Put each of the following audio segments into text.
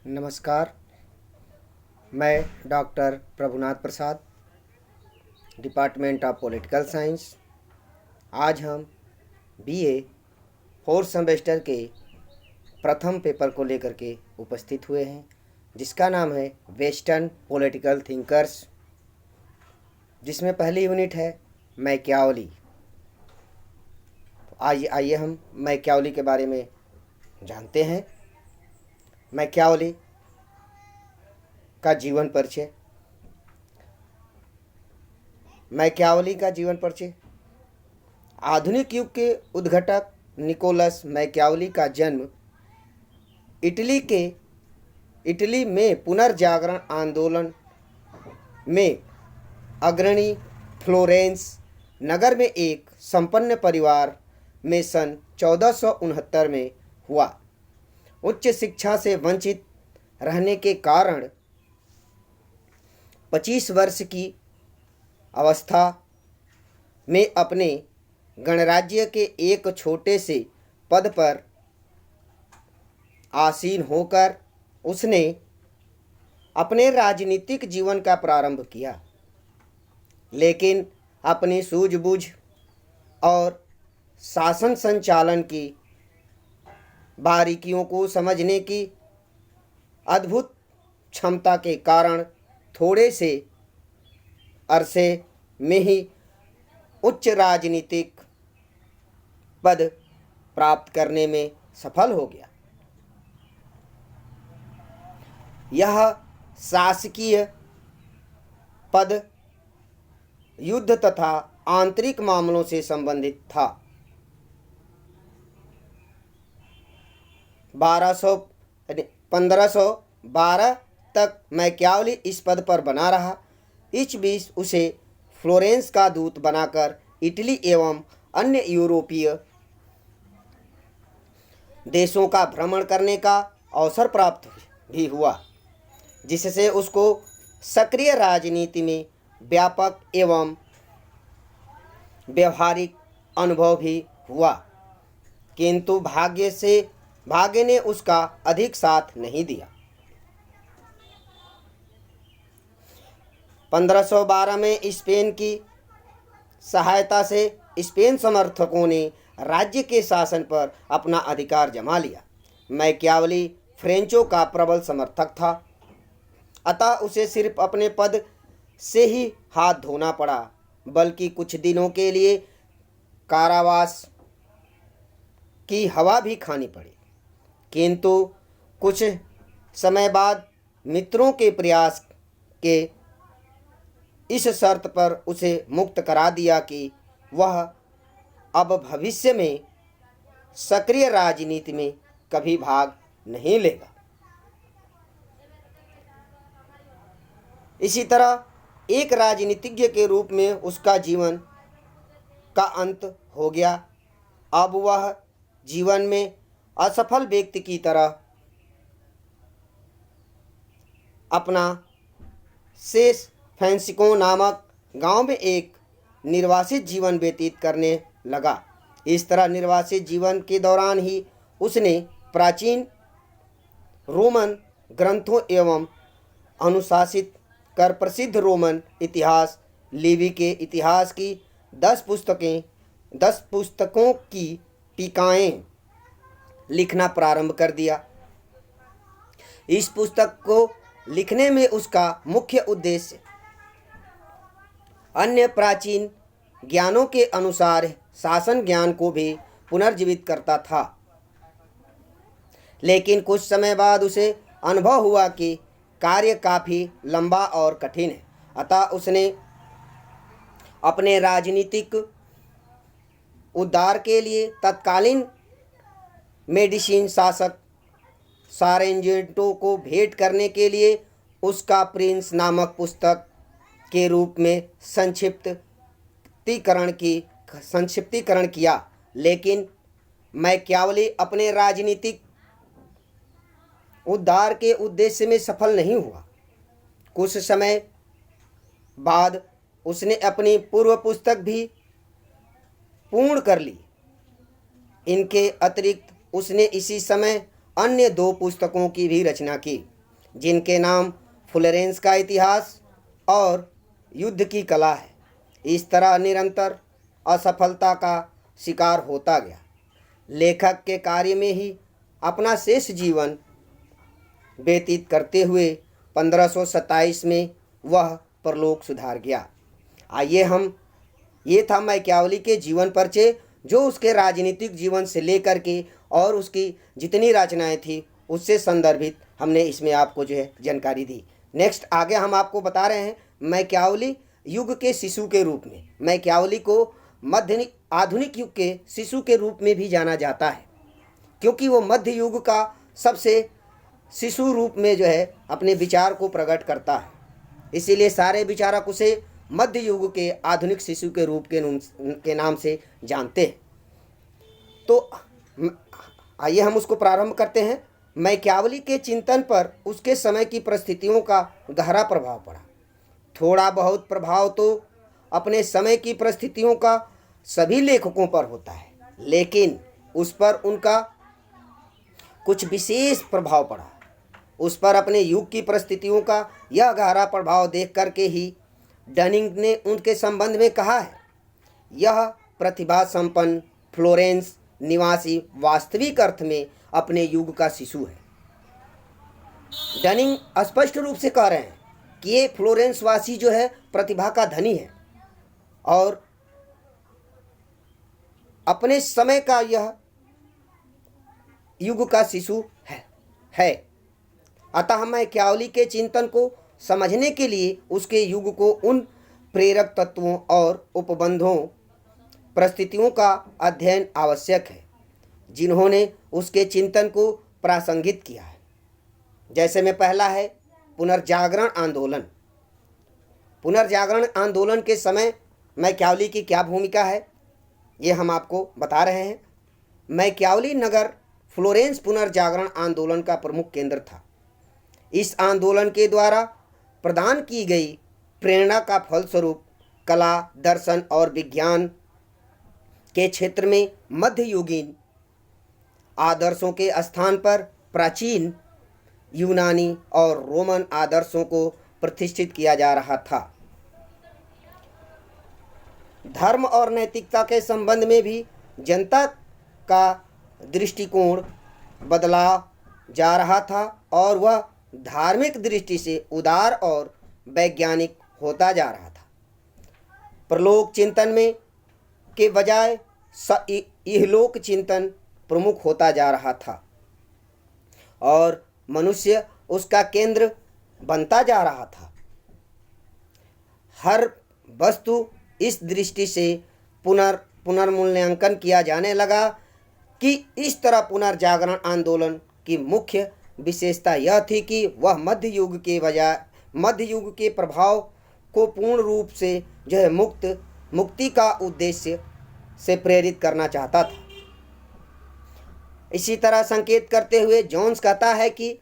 नमस्कार। मैं doctor Prabhunath Prasad, department of political science. आज हम बीए फोर्थ सेमेस्टर के प्रथम पेपर को लेकर के उपस्थित हुए हैं, जिसका नाम है वेस्टर्न पॉलिटिकल थिंकर्स, जिसमें पहली यूनिट है मैकियावली। तो आइए हम मैकियावली के बारे में जानते हैं। मैकियावली का जीवन परिचय। मैकियावली का जीवन परिचय। आधुनिक युग के उद्घाटक निकोलस मैकियावली का जन्म इटली में पुनर्जागरण आंदोलन में अग्रणी फ्लोरेंस नगर में एक संपन्न परिवार में सन 1469 में हुआ। उच्च शिक्षा से वंचित रहने के कारण 25 वर्ष की अवस्था में अपने गणराज्य के एक छोटे से पद पर आसीन होकर उसने अपने राजनीतिक जीवन का प्रारंभ किया, लेकिन अपनी सूझबूझ और शासन संचालन की बारीकियों को समझने की अद्भुत क्षमता के कारण थोड़े से अरसे में ही उच्च राजनीतिक पद प्राप्त करने में सफल हो गया। यह शासकीय पद युद्ध तथा आंतरिक मामलों से संबंधित था। 1512 तक मैकियावली इस पद पर बना रहा। इस बीच उसे फ्लोरेंस का दूत बनाकर इटली एवं अन्य यूरोपीय देशों का भ्रमण करने का अवसर प्राप्त भी हुआ, जिससे उसको सक्रिय राजनीति में व्यापक एवं व्यवहारिक अनुभव भी हुआ, किंतु भाग्य ने उसका अधिक साथ नहीं दिया। 1512 में स्पेन की सहायता से स्पेन समर्थकों ने राज्य के शासन पर अपना अधिकार जमा लिया। मैकियावली फ्रेंचों का प्रबल समर्थक था, अतः उसे सिर्फ अपने पद से ही हाथ धोना पड़ा, बल्कि कुछ दिनों के लिए कारावास की हवा भी खानी पड़ी। किंतु कुछ समय बाद मित्रों के प्रयास के इस शर्त पर उसे मुक्त करा दिया कि वह अब भविष्य में सक्रिय राजनीति में कभी भाग नहीं लेगा। इसी तरह एक राजनीतिज्ञ के रूप में उसका जीवन का अंत हो गया। अब वह जीवन में असफल व्यक्ति की तरह अपना शेष फ्रांसिस्को नामक गांव में एक निर्वासित जीवन व्यतीत करने लगा। इस तरह निर्वासित जीवन के दौरान ही उसने प्राचीन रोमन ग्रंथों एवं अनुशासित कर प्रसिद्ध रोमन इतिहास लिवी के इतिहास की 10 पुस्तकों की टीकाएं लिखना प्रारंभ कर दिया। इस पुस्तक को लिखने में उसका मुख्य उद्देश्य अन्य प्राचीन ज्ञानों के अनुसार शासन ज्ञान को भी पुनर्जीवित करता था, लेकिन कुछ समय बाद उसे अनुभव हुआ कि कार्य काफ़ी लंबा और कठिन है। अतः उसने अपने राजनीतिक उद्धार के लिए तत्कालीन मेडिसिन शासक सारेंजेंटो को भेंट करने के लिए उसका प्रिंस नामक पुस्तक के रूप में संक्षिप्तीकरण किया। लेकिन मैकियावली अपने राजनीतिक उद्धार के उद्देश्य में सफल नहीं हुआ। कुछ समय बाद उसने अपनी पूर्व पुस्तक भी पूर्ण कर ली। इनके अतिरिक्त उसने इसी समय अन्य 2 पुस्तकों की भी रचना की। जिनके नाम फ्लोरेंस का इतिहास और युद्ध की कला है। इस तरह निरंतर असफलता का शिकार होता गया। लेखक के कार्य में ही अपना शेष जीवन व्यतीत करते हुए 1527 में वह परलोक सुधार गया। आइए हम, ये था मैकियावली के जीवन परिचय, जो उसके राजनीतिक जीवन से लेकर के और उसकी जितनी रचनाएं थी उससे संदर्भित हमने इसमें आपको जो है जानकारी दी। नेक्स्ट आगे हम आपको बता रहे हैं मैकियावली युग के शिशु के रूप में। मैकियावली को आधुनिक युग के शिशु के रूप में भी जाना जाता है, क्योंकि वो मध्य युग का सबसे शिशु रूप में जो है अपने विचार को प्रकट करता है। इसीलिए सारे विचारक उसे मध्य युग के आधुनिक शिशु के रूप के नाम से जानते हैं। तो आइए हम उसको प्रारंभ करते हैं। मैकियावली के चिंतन पर उसके समय की परिस्थितियों का गहरा प्रभाव पड़ा। थोड़ा बहुत प्रभाव तो अपने समय की परिस्थितियों का सभी लेखकों पर होता है, लेकिन उस पर उनका कुछ विशेष प्रभाव पड़ा। उस पर अपने युग की परिस्थितियों का यह गहरा प्रभाव देख करके ही डनिंग ने उनके संबंध में कहा है, यह प्रतिभा संपन्न फ्लोरेंस निवासी वास्तविक अर्थ में अपने युग का शिशु है। डनिंग स्पष्ट रूप से कह रहे हैं कि ये फ्लोरेंस वासी जो है प्रतिभा का धनी है और अपने समय का यह युग का शिशु है। अतः मैकियावली के चिंतन को समझने के लिए उसके युग को उन प्रेरक तत्वों और उपबंधों परिस्थितियों का अध्ययन आवश्यक है जिन्होंने उसके चिंतन को प्रासंगिक किया है। जैसे में पहला है पुनर्जागरण आंदोलन। पुनर्जागरण आंदोलन के समय मैकियावली की क्या भूमिका है, ये हम आपको बता रहे हैं। मैकियावली नगर फ्लोरेंस पुनर्जागरण आंदोलन का प्रमुख केंद्र था। इस आंदोलन के द्वारा प्रदान की गई प्रेरणा का फलस्वरूप कला, दर्शन और विज्ञान के क्षेत्र में मध्ययुगीन आदर्शों के स्थान पर प्राचीन यूनानी और रोमन आदर्शों को प्रतिष्ठित किया जा रहा था। धर्म और नैतिकता के संबंध में भी जनता का दृष्टिकोण बदला जा रहा था और वह धार्मिक दृष्टि से उदार और वैज्ञानिक होता जा रहा था। परलोक चिंतन में के बजाय इहलोक चिंतन प्रमुख होता जा रहा था और मनुष्य उसका केंद्र बनता जा रहा था। हर वस्तु इस दृष्टि से पुनर्मूल्यांकन किया जाने लगा कि इस तरह पुनर्जागरण आंदोलन की मुख्य विशेषता यह थी कि वह मध्य युग के बजाय मध्य युग के प्रभाव को पूर्ण रूप से जो है मुक्ति का उद्देश्य से प्रेरित करना चाहता था। इसी तरह संकेत करते हुए जोन्स कहता है कि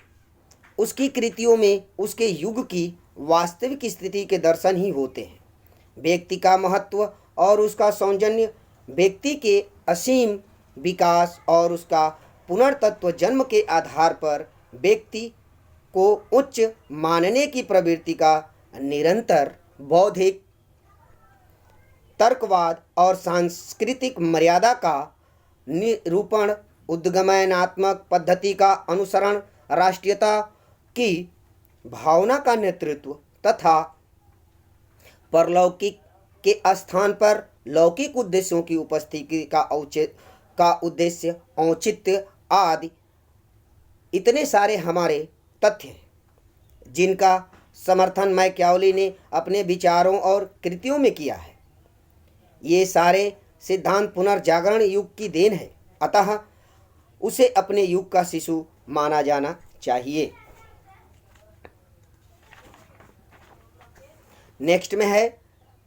उसकी कृतियों में उसके युग की वास्तविक स्थिति के दर्शन ही होते हैं। व्यक्ति का महत्व और उसका सौजन्य, व्यक्ति के असीम विकास और उसका पुनर्तत्व जन्म के आधार पर व्यक्ति को उच्च मानने की प्रवृत्ति का निरंतर बौद्धिक तर्कवाद और सांस्कृतिक मर्यादा का निरूपण, उद्गमनात्मक पद्धति का अनुसरण, राष्ट्रीयता की भावना का नेतृत्व तथा परलौकिक के स्थान पर लौकिक उद्देश्यों की उपस्थिति का उद्देश्य औचित्य आदि इतने सारे हमारे तथ्य हैं जिनका समर्थन मैकियावली ने अपने विचारों और कृतियों में किया है। ये सारे सिद्धांत पुनर्जागरण युग की देन है, अतः उसे अपने युग का शिशु माना जाना चाहिए। नेक्स्ट में है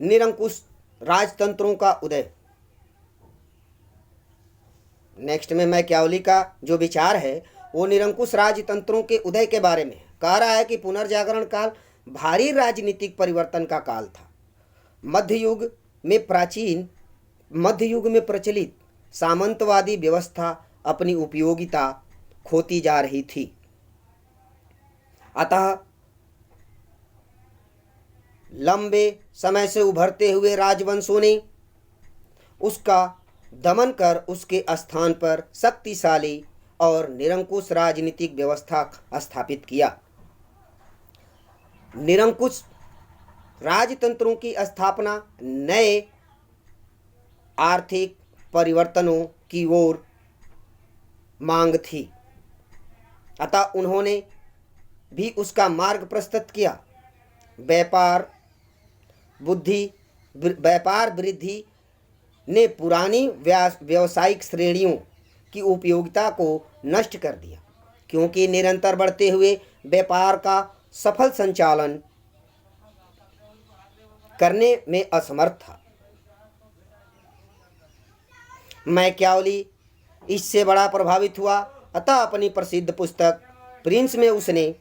निरंकुश राजतंत्रों का उदय। नेक्स्ट में मैकियावली का जो विचार है वो निरंकुश राजतंत्रों के उदय के बारे में कह रहा है कि पुनर्जागरण काल भारी राजनीतिक परिवर्तन का काल था। मध्य युग में प्रचलित सामंतवादी व्यवस्था अपनी उपयोगिता खोती जा रही थी। अतः लंबे समय से उभरते हुए राजवंशों ने उसका दमन कर उसके स्थान पर शक्तिशाली और निरंकुश राजनीतिक व्यवस्था स्थापित किया। निरंकुश राजतंत्रों की स्थापना नए आर्थिक परिवर्तनों की ओर मांग थी, अतः उन्होंने भी उसका मार्ग प्रशस्त किया। व्यापार वृद्धि ने पुरानी व्यावसायिक श्रेणियों की उपयोगिता को नष्ट कर दिया, क्योंकि निरंतर बढ़ते हुए व्यापार का सफल संचालन करने में असमर्थ था। मैकियावेली इससे बड़ा प्रभावित हुआ, अतः अपनी प्रसिद्ध पुस्तक प्रिंस में उसने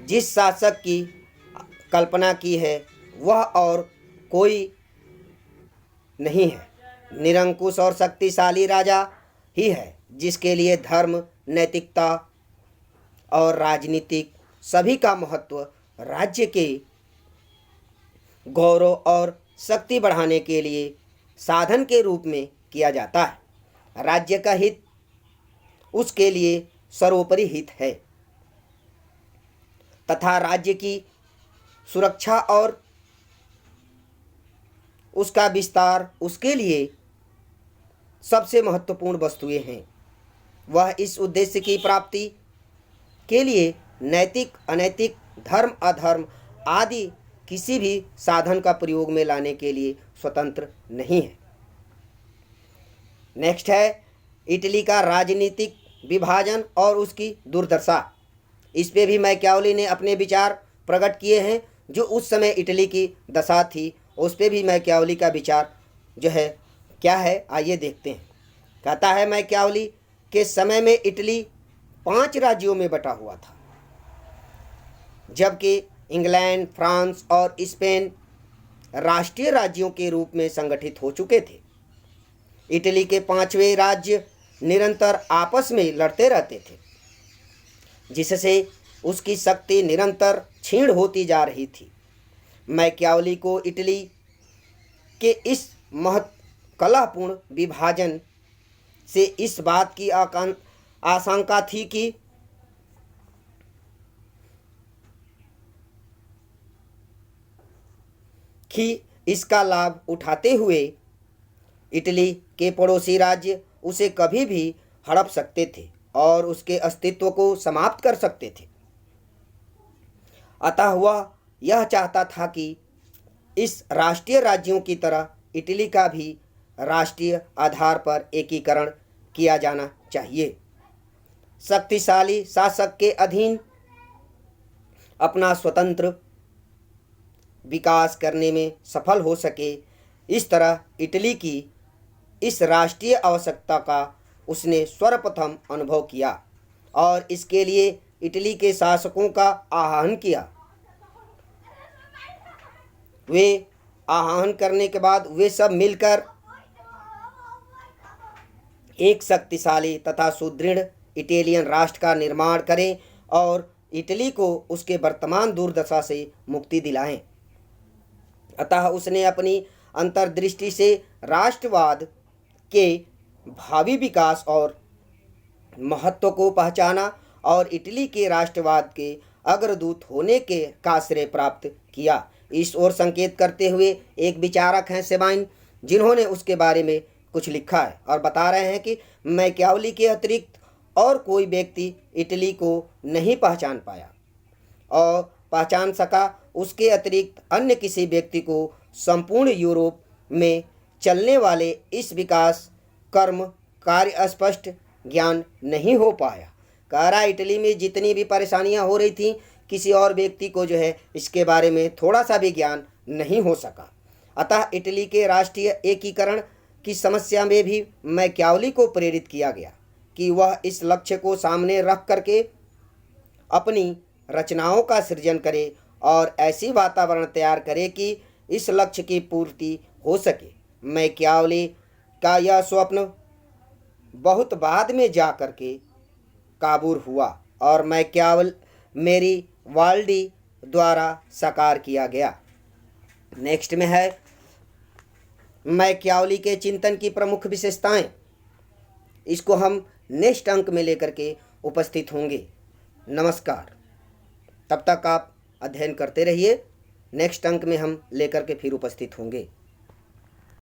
जिस शासक की कल्पना की है वह और कोई नहीं है, निरंकुश और शक्तिशाली राजा ही है, जिसके लिए धर्म, नैतिकता और राजनीतिक सभी का महत्व राज्य के गौरव और शक्ति बढ़ाने के लिए साधन के रूप में किया जाता है। राज्य का हित उसके लिए सर्वोपरि हित है तथा राज्य की सुरक्षा और उसका विस्तार उसके लिए सबसे महत्वपूर्ण वस्तुएं हैं। वह इस उद्देश्य की प्राप्ति के लिए नैतिक, अनैतिक, धर्म, अधर्म आदि किसी भी साधन का प्रयोग में लाने के लिए स्वतंत्र नहीं है। नेक्स्ट है इटली का राजनीतिक विभाजन और उसकी दुर्दशा। इस पे भी मैकियावेली ने अपने विचार प्रकट किए हैं। जो उस समय इटली की दशा थी उस पे भी मैकियावेली का विचार जो है क्या है, आइए देखते हैं। कहता है मैकियावेली के समय में इटली 5 राज्यों में बटा हुआ था, जबकि इंग्लैंड, फ्रांस और स्पेन राष्ट्रीय राज्यों के रूप में संगठित हो चुके थे। इटली के 5वें राज्य निरंतर आपस में लड़ते रहते थे, जिससे उसकी शक्ति निरंतर क्षीण होती जा रही थी। मैकियावेली को इटली के इस कलहपूर्ण विभाजन से इस बात की आशंका थी कि इसका लाभ उठाते हुए इटली के पड़ोसी राज्य उसे कभी भी हड़प सकते थे और उसके अस्तित्व को समाप्त कर सकते थे। अतः वह यह चाहता था कि इस राष्ट्रीय राज्यों की तरह इटली का भी राष्ट्रीय आधार पर एकीकरण किया जाना चाहिए। शक्तिशाली शासक के अधीन अपना स्वतंत्र विकास करने में सफल हो सके, इस तरह इटली की इस राष्ट्रीय आवश्यकता का उसने सर्वप्रथम अनुभव किया और इसके लिए इटली के शासकों का आह्वान किया। वे आह्वान करने के बाद वे सब मिलकर एक शक्तिशाली तथा सुदृढ़ इटालियन राष्ट्र का निर्माण करें और इटली को उसके वर्तमान दुर्दशा से मुक्ति दिलाएं। अतः उसने अपनी अंतर्दृष्टि से राष्ट्रवाद के भावी विकास और महत्व को पहचाना और इटली के राष्ट्रवाद के अग्रदूत होने के का श्रेय प्राप्त किया। इस ओर संकेत करते हुए एक विचारक हैं सेबाइन, जिन्होंने उसके बारे में कुछ लिखा है और बता रहे हैं कि मैकियावेली के अतिरिक्त और कोई व्यक्ति इटली को नहीं पहचान पाया और पहचान सका। उसके अतिरिक्त अन्य किसी व्यक्ति को संपूर्ण यूरोप में चलने वाले इस विकास कर्म कार्य स्पष्ट ज्ञान नहीं हो पाया। कह रहा इटली में जितनी भी परेशानियां हो रही थी, किसी और व्यक्ति को जो है इसके बारे में थोड़ा सा भी ज्ञान नहीं हो सका। अतः इटली के राष्ट्रीय एकीकरण की समस्या में भी मैकियावेली को प्रेरित किया गया कि वह इस लक्ष्य को सामने रख करके अपनी रचनाओं का सृजन करे और ऐसी वातावरण तैयार करे कि इस लक्ष्य की पूर्ति हो सके। मैकियावेली का यह स्वप्न बहुत बाद में जा करके काबूल हुआ और मैकियावेली वाल्डी द्वारा साकार किया गया। नेक्स्ट में है मैकियावेली के चिंतन की प्रमुख विशेषताएं। इसको हम नेक्स्ट अंक में लेकर के उपस्थित होंगे। नमस्कार। तब तक आप अध्ययन करते रहिए। नेक्स्ट अंक में हम लेकर के फिर उपस्थित होंगे।